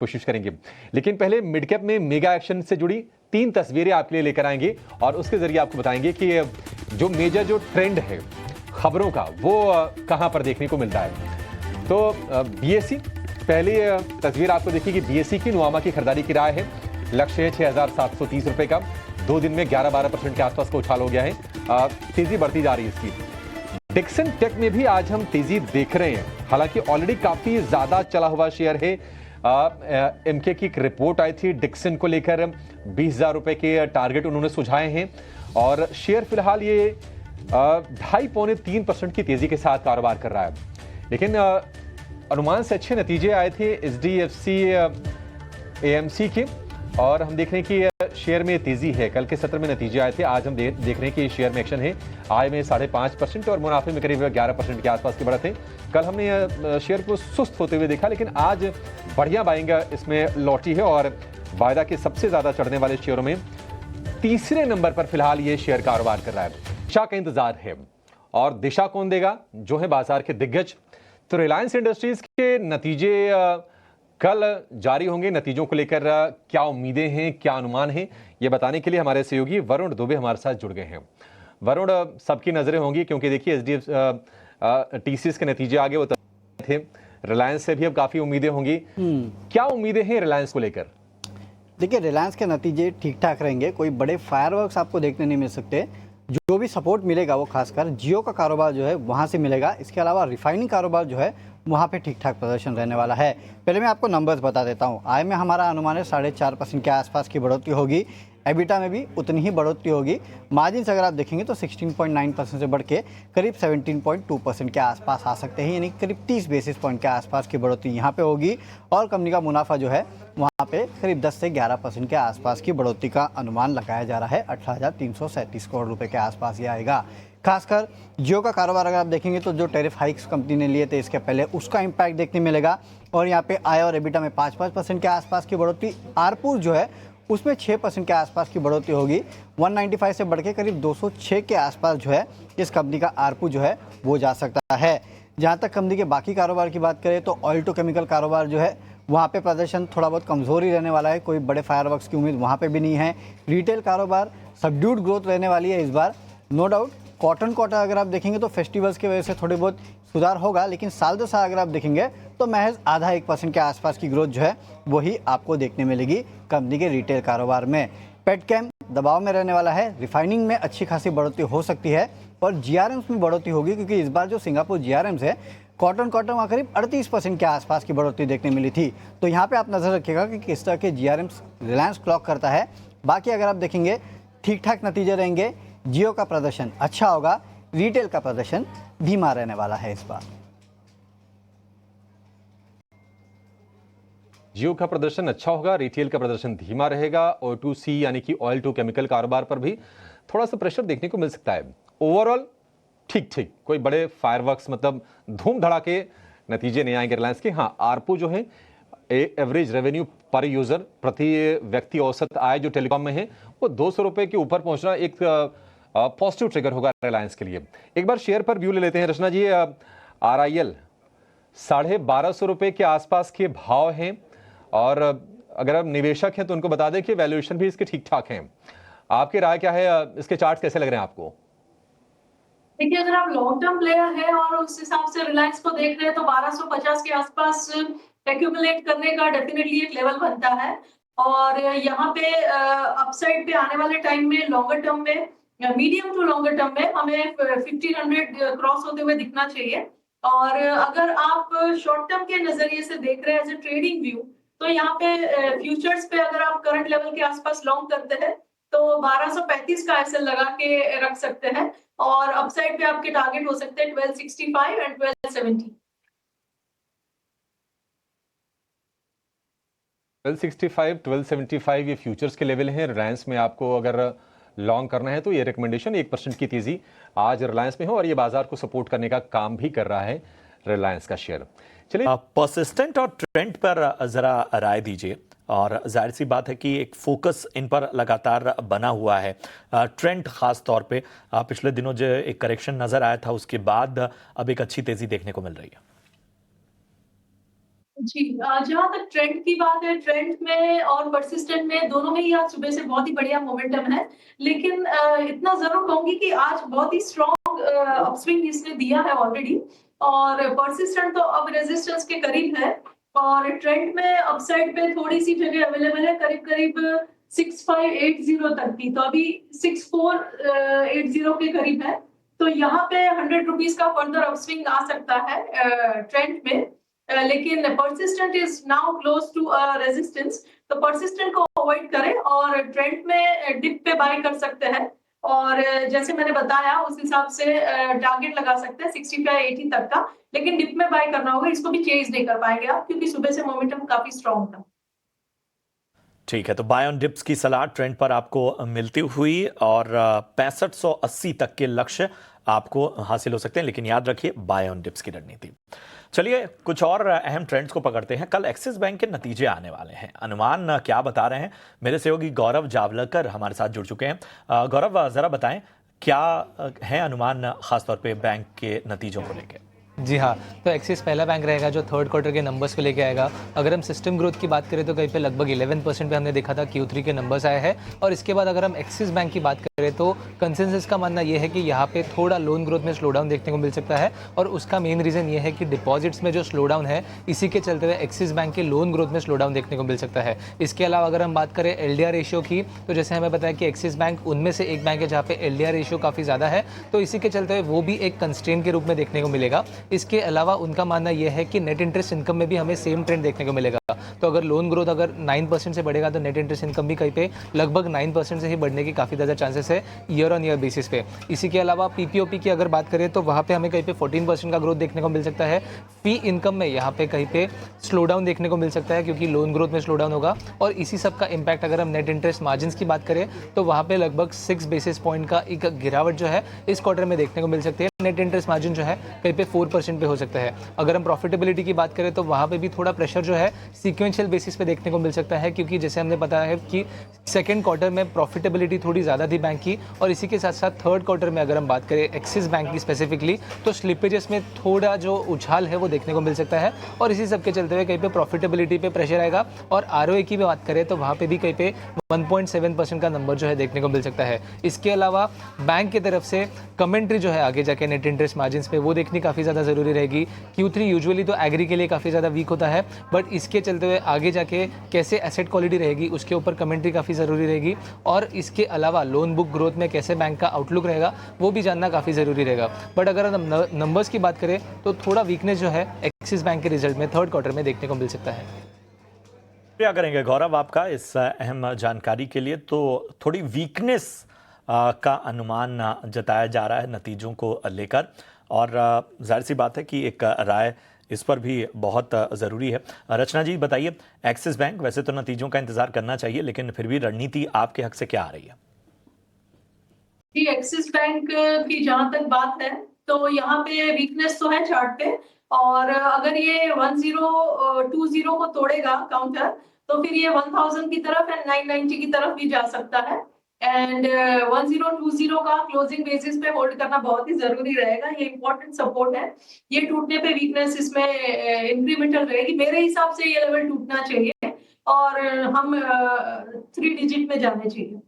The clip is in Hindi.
कोशिश करेंगे। लेकिन पहले मिड कैप में मेगा एक्शन से जुड़ी 3 तस्वीरें आपके लिए लेकर आएंगे और उसके जरिए आपको बताएंगे कि जो मेजर जो ट्रेंड है खबरों का वो कहां पर देखने को मिलता है। तो बीएसई पहली तस्वीर आपको देखिए, बीएसई की नुआमा की खरीदारी की राय है। लक्ष्य है 6,730 रुपए का। 2 दिन में 11-12% के आसपास का उछाल हो गया है। तेजी बढ़ती जा रही है इसकी। डिक्सन टेक में भी आज हम तेजी देख रहे हैं, हालांकि ऑलरेडी काफी ज्यादा चला हुआ शेयर है। एमके की एक रिपोर्ट आई थी डिक्सन को लेकर, 20,000 रुपए के टारगेट उन्होंने सुझाए हैं और शेयर फिलहाल ये 2.5-3% की तेजी के साथ कारोबार कर रहा है। लेकिन अनुमान से अच्छे नतीजे आए थे एचडीएफसी एएमसी के और हम देख रहे हैं कि शेयर में तेजी है। कल के सत्र में नतीजे आए थे, आज हम देख रहे हैं कि शेयर में एक्शन है। आय में 5.5% और मुनाफे में करीब 11% के आसपास की बढ़त है। कल हमने शेयर को सुस्त होते हुए देखा, लेकिन आज बढ़िया बाइंग इसमें लौटी है और वायदा के सबसे ज्यादा चढ़ने वाले शेयरों में तीसरे नंबर पर फिलहाल ये शेयर कारोबार कर रहा है। दिशा का इंतजार है और दिशा कौन देगा, जो है बाजार के दिग्गज। तो रिलायंस इंडस्ट्रीज के नतीजे कल जारी होंगे। नतीजों को लेकर क्या उम्मीदें हैं, क्या अनुमान हैं, ये बताने के लिए हमारे सहयोगी वरुण दुबे हमारे साथ जुड़ गए हैं। वरुण, सबकी नजरें होंगी क्योंकि देखिए टीसीएस के नतीजे आगे वो थे, रिलायंस से भी अब काफी उम्मीदें होंगी। क्या उम्मीदें हैं रिलायंस को लेकर? देखिए, रिलायंस के नतीजे ठीक ठाक रहेंगे, कोई बड़े फायरवर्क्स आपको देखने नहीं मिल सकते। जो भी सपोर्ट मिलेगा वो खासकर जियो का कारोबार जो है वहाँ से मिलेगा। इसके अलावा रिफाइनिंग कारोबार जो है वहाँ पे ठीक ठाक प्रदर्शन रहने वाला है। पहले मैं आपको नंबर्स बता देता हूँ। आय में हमारा अनुमान है 4.5% के आसपास की बढ़ोतरी होगी। एबिटा में भी उतनी ही बढ़ोतरी होगी। मार्जिन अगर आप देखेंगे तो 16.9% से बढ़ के करीब 17.2% के आसपास आ सकते हैं, यानी करीब 30 बेसिस पॉइंट के आसपास की बढ़ोतरी यहाँ पे होगी। और कंपनी का मुनाफा जो है वहाँ पे करीब 10 से 11% के आसपास की बढ़ोतरी का अनुमान लगाया जा रहा है। 18,337 करोड़ रुपए के आसपास ये आएगा। खासकर जियो का कारोबार अगर आप देखेंगे तो जो टैरिफ हाइक्स कंपनी ने लिए थे इसके पहले, उसका इम्पैक्ट देखने मिलेगा। और यहाँ पे आय और एबिटा में 5% के आसपास की बढ़ोतरी। आरपू जो है उसमें 6% के आसपास की बढ़ोतरी होगी। 195 से बढ़ के करीब 206 के आसपास जो है इस कंपनी का आरपू जो है वो जा सकता है। जहाँ तक कंपनी के बाकी कारोबार की बात करें तो ऑयल टू केमिकल कारोबार जो है वहाँ पे प्रदर्शन थोड़ा बहुत कमज़ोर ही रहने वाला है, कोई बड़े फायरवर्क्स की उम्मीद वहाँ पे भी नहीं है। रिटेल कारोबार सबड्यूड ग्रोथ रहने वाली है इस बार, नो डाउट। कॉटन कोटा अगर आप देखेंगे तो फेस्टिवल्स की वजह से थोड़े बहुत सुधार होगा, लेकिन साल दो साल अगर आप देखेंगे तो महज 0.5% के आसपास की ग्रोथ जो है वही आपको देखने मिलेगी कंपनी के रिटेल कारोबार में। पेटकेम दबाव में रहने वाला है। रिफाइनिंग में अच्छी खासी बढ़ोतरी हो सकती है और जीआरएम्स में बढ़ोतरी होगी, क्योंकि इस बार जो सिंगापुर जीआरएम्स है कॉटन वहाँ करीब 38% के आसपास की बढ़ोतरी देखने मिली थी। तो यहाँ पे आप नजर रखिएगा कि किस तरह के जीआरएम्स रिलायंस क्लॉक करता है। बाकी अगर आप देखेंगे ठीक ठाक नतीजे रहेंगे। जियो का प्रदर्शन अच्छा होगा, रिटेल का प्रदर्शन धीमा रहने वाला है इस बार। जियो का प्रदर्शन अच्छा होगा, रिटेल का प्रदर्शन धीमा रहेगा। O2C यानी कि ऑयल टू केमिकल कारोबार पर भी थोड़ा सा प्रेशर देखने को मिल सकता है। ओवरऑल ठीक ठीक, कोई बड़े फायरवर्क्स मतलब धूम धड़ाके नतीजे नहीं आएंगे रिलायंस के। हाँ, आरपू जो है एवरेज रेवेन्यू पर यूजर, प्रति व्यक्ति औसत आय जो टेलीकॉम में है वो 200 रुपए के ऊपर पहुंचना एक पॉजिटिव ट्रिगर होगा रिलायंस के लिए। एक बार शेयर पर व्यू ले लेते हैं रचना जी। RIL 1250 रुपए के आसपास के भाव हैं और अगर आप निवेशक हैं तो उनको बता दें कि वैल्यूएशन भी इसके ठीक ठाक हैं। आपकी राय क्या है, इसके चार्ट्स कैसे लग रहे हैं आपको? देखिए, अगर आप लॉन्ग टर्म प्लेयर हैं और उस हिसाब से रिलायंस को देख रहे हैं तो 1250 के आसपास एक्यूमुलेट करने का डेफिनेटली एक लेवल बनता है। और यहाँ पे अपसाइड पे आने वाले टाइम में लॉन्गर टर्म में, मीडियम टू लॉन्गर टर्म में हमें 1500 क्रॉस होते हुए दिखना चाहिए। और अगर आप शॉर्ट टर्म के नजरिए से देख रहे हैं एज ए ट्रेडिंग व्यू, तो यहाँ पे फ्यूचर्स पे अगर आप करंट लेवल के आसपास लॉन्ग करते हैं तो 1235 का एसएल लगा के रख सकते हैं। और अपसाइड पे आपके टारगेट हो सकते हैं 1265 एंड 1270। 1265, 1275 ये फ्यूचर्स के लेवल हैं। रिलायंस में आपको अगर लॉन्ग करना है तो ये रिकमेंडेशन 1% की तेजी आज रिलायंस में हो और ये बाजार को सपोर्ट करने का काम भी कर रहा है रिलायंस का शेयर। चलिए, परसिस्टेंट और ट्रेंड पर जरा राय दीजिए। और जाहिर सी बात है कि एक फोकस इन पर लगातार बना हुआ है। ट्रेंड खास तौर पे पिछले दिनों जो एक करेक्शन नजर आया था उसके बाद अब एक अच्छी तेजी देखने को मिल रही है। जी, जहाँ तक ट्रेंड की बात है, ट्रेंड में और परसिस्टेंट में दोनों में ही आज सुबह से बहुत ही बढ़िया मोमेंटम है। लेकिन इतना ज़रूर कहूँगी कि आज बहुत ही स्ट्रॉन्ग अपस्विंग इसने दिया है ऑलरेडी, और परसिस्टेंट तो अब रेजिस्टेंस के करीब है, और ट्रेंड में अपसाइड पे थोड़ी-सी जगह अवेलेबल है, करीब-करीब 6580 तक की। तो अभी 6480 के करीब है। तो यहाँ पे ₹100 का फर्दर अपस्विंग आ सकता है ट्रेंड में। लेकिन persistent is now close to resistance, तो परसिस्टेंट को अवॉइड करें और ट्रेंड में डिप पे बाय कर सकते हैं। और जैसे मैंने बताया उस हिसाब से टारगेट लगा सकते हैं 65-80 तक का, लेकिन डिप में बाय करना होगा, इसको भी चेज नहीं कर पाएंगे आप, क्योंकि सुबह से मोमेंटम काफी स्ट्रॉन्ग था। ठीक है, तो बाय ऑन डिप्स की सलाह ट्रेंड पर आपको मिलती हुई, और 6580 तक के लक्ष्य आपको हासिल हो सकते हैं, लेकिन याद रखिए बाय ऑन डिप्स की रणनीति। चलिए कुछ और अहम ट्रेंड्स को पकड़ते हैं। कल एक्सिस बैंक के नतीजे आने वाले हैं, अनुमान क्या बता रहे हैं? मेरे सहयोगी गौरव जावलकर हमारे साथ जुड़ चुके हैं। गौरव, जरा बताएं क्या है अनुमान, खासतौर पे बैंक के नतीजों को लेकर? जी हाँ, तो एक्सिस पहला बैंक रहेगा जो थर्ड क्वार्टर के नंबर्स को लेके आएगा। अगर हम सिस्टम ग्रोथ की बात करें तो कहीं पे लगभग 11% पे हमने देखा था Q3 के नंबर्स आए हैं। और इसके बाद अगर हम एक्सिस बैंक की बात करें तो कंसेंसस का मानना ये है कि यहाँ पे थोड़ा लोन ग्रोथ में स्लो डाउन देखने को मिल सकता है, और उसका मेन रीज़न ये है कि डिपॉजिट्स में जो स्लो डाउन है, इसी के चलते हुए एक्सिस बैंक के लोन ग्रोथ में स्लो डाउन देखने को मिल सकता है। इसके अलावा अगर हम बात करें LDR रेशियो की, तो जैसे हमें बताया कि एक्सिस बैंक उनमें से एक बैंक है जहाँ पे LDR रेशियो काफ़ी ज़्यादा है, तो इसी के चलते हुए वो भी एक कंस्ट्रेंट के रूप में देखने को मिलेगा। इसके अलावा उनका मानना यह है कि नेट इंटरेस्ट इनकम में भी हमें सेम ट्रेंड देखने को मिलेगा। तो अगर लोन ग्रोथ अगर 9% से बढ़ेगा तो नेट इंटरेस्ट इनकम भी कहीं पे लगभग 9% से ही बढ़ने की काफ़ी ज़्यादा चांसेस है ईयर ऑन ईयर बेसिस पे। इसी के अलावा PPOP की अगर बात करें तो वहाँ पे हमें कहीं पे 14% का ग्रोथ देखने को मिल सकता है। फी इनकम में यहाँ पे कहीं पे स्लो डाउन देखने को मिल सकता है, क्योंकि लोन ग्रोथ में स्लो डाउन होगा। और इसी सब का इम्पैक्ट अगर हम नेट इंटरेस्ट मार्जिन की बात करें तो वहाँ पे लगभग 6 बेसिस पॉइंट का एक गिरावट जो है इस क्वार्टर में देखने को मिल सकती है। नेट इंटरेस्ट मार्जिन जो है कहीं पे 4% पे हो सकता है। अगर हम प्रॉफिटेबिलिटी की बात करें तो वहाँ पे भी थोड़ा प्रेशर जो है सीक्वेंशियल बेसिस पे देखने को मिल सकता है, क्योंकि जैसे हमने बताया है कि सेकंड क्वार्टर में प्रॉफिटेबिलिटी थोड़ी ज़्यादा थी बैंक की, और इसी के साथ साथ थर्ड क्वार्टर में अगर हम बात करें एक्सिस बैंक की स्पेसिफिकली, तो स्लिपेजेस में थोड़ा जो उछाल है वो देखने को मिल सकता है, और इसी सब के चलते हुए कहीं पे प्रॉफिटेबिलिटी पे प्रेशर आएगा। और ROE की भी बात करें तो वहाँ पे भी कहीं पे 1.7% का नंबर जो है देखने को मिल सकता है। इसके अलावा बैंक की तरफ से कमेंट्री जो है आगे जाके नेट इंटरेस्ट मार्जिन पे वो देखनी काफ़ी ज़्यादा ज़रूरी रहेगी। Q3 यूजुअली तो एग्री के लिए काफ़ी ज़्यादा वीक होता है, बट इसके चलते हुए आगे जाके कैसे एसेट क्वालिटी रहेगी उसके ऊपर कमेंट्री काफ़ी ज़रूरी रहेगी। और इसके अलावा लोन बुक ग्रोथ में कैसे बैंक का आउटलुक रहेगा वो भी जानना काफ़ी ज़रूरी रहेगा। बट अगर हम नंबर्स की बात करें तो थोड़ा वीकनेस जो है एक्सिस बैंक के रिजल्ट में थर्ड क्वार्टर में देखने को मिल सकता है। क्या करेंगे गौरव आपका इस अहम जानकारी के लिए। तो थोड़ी वीकनेस का अनुमान जताया जा रहा है नतीजों को लेकर, और जाहिर सी बात है कि एक राय इस पर भी बहुत ज़रूरी है। रचना जी बताइए, एक्सिस बैंक वैसे तो नतीजों का इंतजार करना चाहिए, लेकिन फिर भी रणनीति आपके हक से क्या आ रही है? जी, एक्सिस बैंक की जहां तक बात है तो यहाँ पे वीकनेस तो है चार्ट पे, और अगर ये 1020 को तोड़ेगा काउंटर, तो फिर ये 1000 की तरफ एंड 990 की तरफ भी जा सकता है। एंड 1020 का क्लोजिंग बेसिस पे होल्ड करना बहुत ही जरूरी रहेगा, ये इंपॉर्टेंट सपोर्ट है। ये टूटने पे वीकनेस इसमें इंक्रीमेंटल रहेगी, मेरे हिसाब से ये लेवल टूटना चाहिए और हम 3 डिजिट में जाने चाहिए।